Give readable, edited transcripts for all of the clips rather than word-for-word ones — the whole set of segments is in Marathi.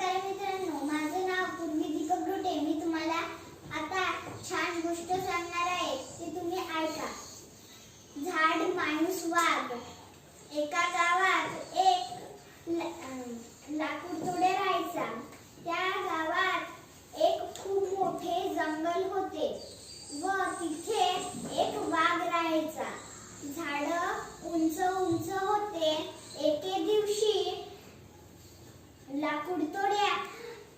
नमस्कार मित्रांनो, माझे नाव पूर्वी दीपक रोटे. मी तुम्हाला आता छान गोष्ट सांगणार आहे, ती तुम्ही ऐका. झाड, माणूस, वाघ. एका गावात एक लाकूडतोडे राहायचा. त्या गावात एक खूप मोठे जंगल होते व तिथे एक वाघ राहायचा. झाड उंच उंच होते. एके दिवशी लाकूडतोड्या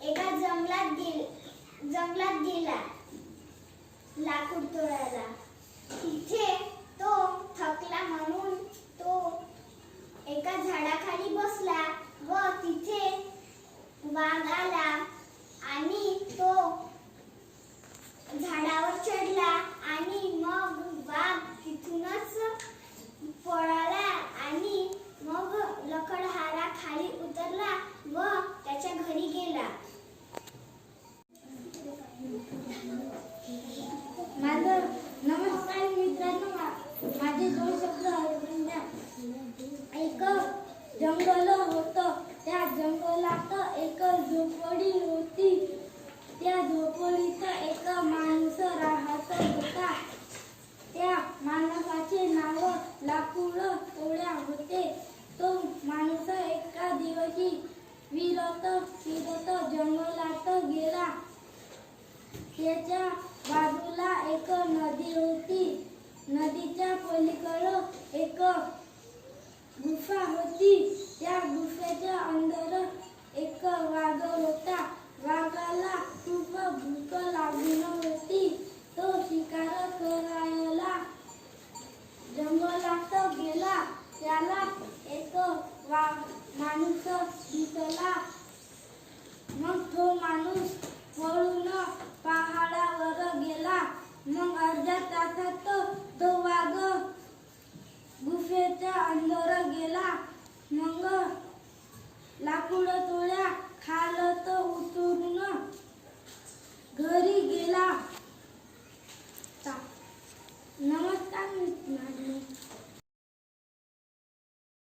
एका जंगलात गेला लाकूड तोडायला. तिथे तो थकला म्हणून तो एका झाडाखाली बसला व तिथे वाघ आला आणि तो झाडावर चढला आणि मग वाघ तिथूनच पळाला आणि मग लकडहारा खाली उतरला व त्याच्या घरी गेला. नमस्कार मित्रांनो, माझे दोन शब्द ऐकून घ्या. एक जंगल होतं. त्या जंगलात एक झोपडी होती. त्या झोपडीत एक माणूस राहत होता. त्या माणसाचे नाव लाकूड तोड्या होते. तो माणूस एका दिवशी फिरत फिरत जंगलात गेला. त्याच्या बाजूला एक नदी होती. नदीच्या पलीकडे एक गुफा होती. त्या गुफेच्या अंदर एक वाघ होता. वाघाला खूप भूक लागून होती. तो शिकार करायला जंगलात गेला. त्याला एक माणूस दिसला. मग तो माणूस पळून पहाडावर गेला. मग अर्ध्या तासात तो वाघ गुफेच्या अंदर गेला. मग लाकूड तोड्या खालत उतरून घरी गेला.